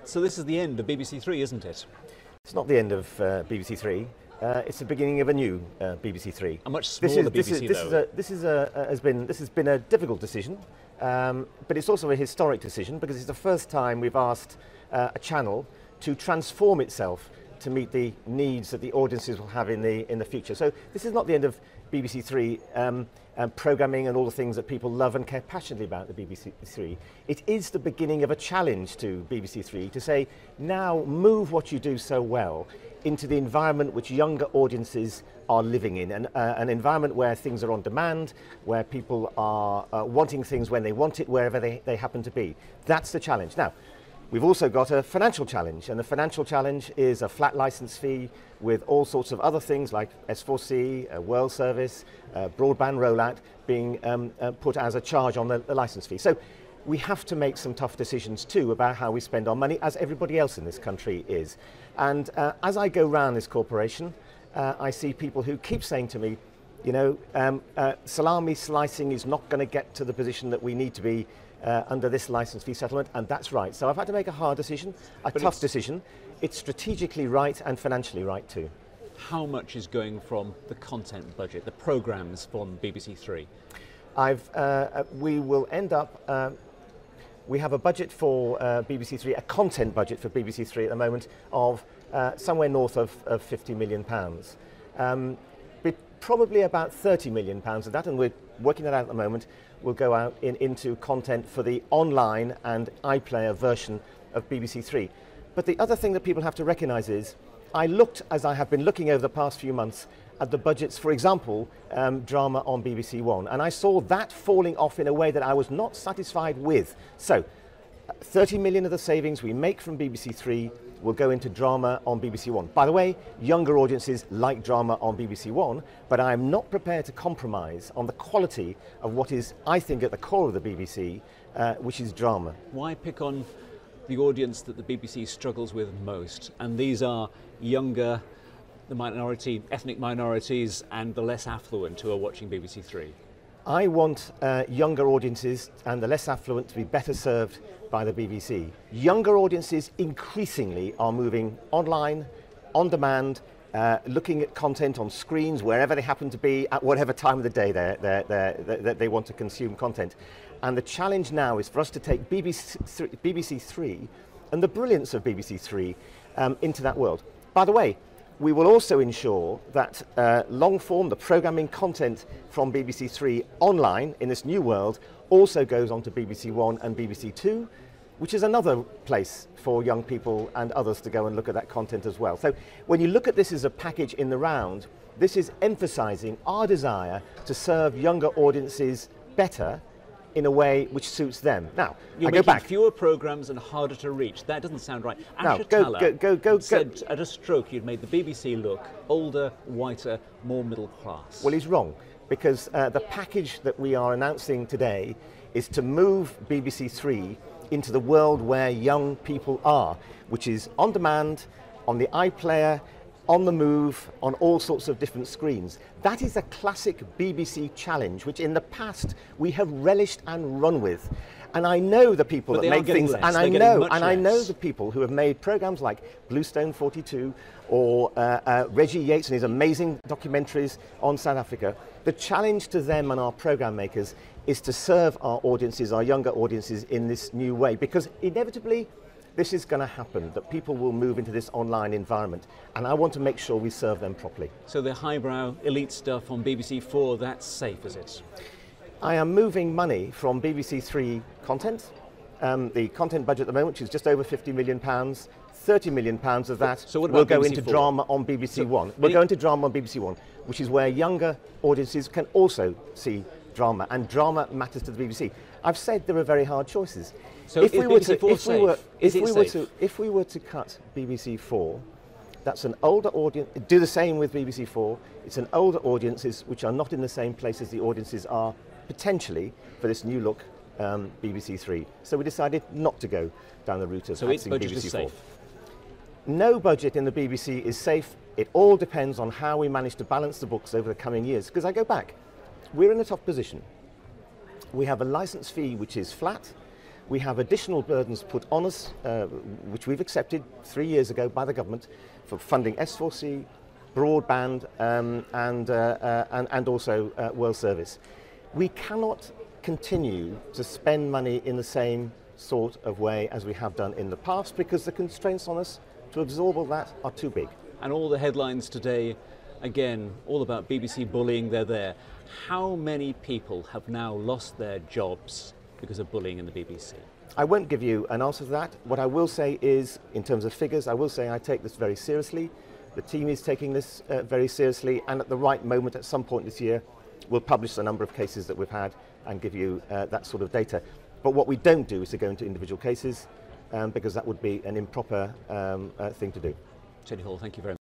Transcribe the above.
So this is the end of BBC Three, isn't it? It's not the end of BBC Three. It's the beginning of a new BBC Three. A much smaller BBC, though. This has been a difficult decision, but it's also a historic decision because it's the first time we've asked a channel to transform itself to meet the needs that the audiences will have in the future. So this is not the end of BBC Three programming and all the things that people love and care passionately about the BBC Three. It is the beginning of a challenge to BBC Three to say, now move what you do so well into the environment which younger audiences are living in, and an environment where things are on demand, where people are wanting things when they want it, wherever they happen to be. That's the challenge. Now, we've also got a financial challenge, and the financial challenge is a flat license fee with all sorts of other things like S4C, World Service, broadband rollout being put as a charge on the license fee. So we have to make some tough decisions too about how we spend our money, as everybody else in this country is. And as I go round this corporation, I see people who keep saying to me, you know, salami slicing is not going to get to the position that we need to be under this license fee settlement, and that's right. So I've had to make a hard decision, a tough decision. It's strategically right and financially right too. How much is going from the content budget, the programmes from BBC Three? We will end up, we have a budget for BBC Three, a content budget for BBC Three at the moment of somewhere north of £50 million. Probably about £30 million of that, and we're working that out at the moment, will go out into content for the online and iPlayer version of BBC Three. But the other thing that people have to recognise is, I looked, as I have been looking over the past few months, at the budgets, for example, drama on BBC One, and I saw that falling off in a way that I was not satisfied with. So, 30 million of the savings we make from BBC Three will go into drama on BBC One. By the way, younger audiences like drama on BBC One, but I am not prepared to compromise on the quality of what is, I think, at the core of the BBC, which is drama. Why pick on the audience that the BBC struggles with most? And these are younger, the ethnic minorities, and the less affluent who are watching BBC Three. I want younger audiences and the less affluent to be better served by the BBC. Younger audiences increasingly are moving online, on demand, looking at content on screens wherever they happen to be, at whatever time of the day they want to consume content. And the challenge now is for us to take BBC Three and the brilliance of BBC Three into that world. By the way, we will also ensure that long form, the programming content from BBC Three online in this new world also goes on to BBC One and BBC Two, which is another place for young people and others to go and look at that content as well. So when you look at this as a package in the round, this is emphasising our desire to serve younger audiences better in a way which suits them. Now, I go back. Fewer programmes and harder to reach. That doesn't sound right. Asha Talla said at a stroke you'd made the BBC look older, whiter, more middle class. Well, he's wrong, because the package that we are announcing today is to move BBC Three into the world where young people are, which is on demand, on the iPlayer, on the move, on all sorts of different screens. That is a classic BBC challenge, which in the past we have relished and run with. And I know the people that make things, and I know the people who have made programmes like Bluestone 42 or Reggie Yates and his amazing documentaries on South Africa. The challenge to them and our programme makers is to serve our audiences, our younger audiences, in this new way, because inevitably this is going to happen, that people will move into this online environment, and I want to make sure we serve them properly. So the highbrow elite stuff on BBC Four, that's safe, is it? I am moving money from BBC Three content, the content budget at the moment, which is just over £50 million, £30 million of that will go into drama on BBC One. We'll go into drama on BBC One, which is where younger audiences can also see drama, and drama matters to the BBC. I've said there are very hard choices. So if we were to cut BBC Four, that's an older audience. Do the same with BBC Four. It's an older audiences which are not in the same place as the audiences are potentially for this new look BBC Three. So we decided not to go down the route of axing BBC Four. No budget in the BBC is safe. It all depends on how we manage to balance the books over the coming years. Because I go back, we're in a tough position. We have a licence fee which is flat. We have additional burdens put on us, which we've accepted 3 years ago by the government, for funding S4C, broadband, and also World Service. We cannot continue to spend money in the same sort of way as we have done in the past, because the constraints on us to absorb all that are too big. And all the headlines today, again, all about BBC bullying, they're there. How many people have now lost their jobs because of bullying in the BBC? I won't give you an answer to that. What I will say is, in terms of figures, I will say I take this very seriously. The team is taking this very seriously, and at the right moment, at some point this year, we'll publish the number of cases that we've had and give you that sort of data. But what we don't do is to go into individual cases, because that would be an improper thing to do. Jenny Hall, thank you very much.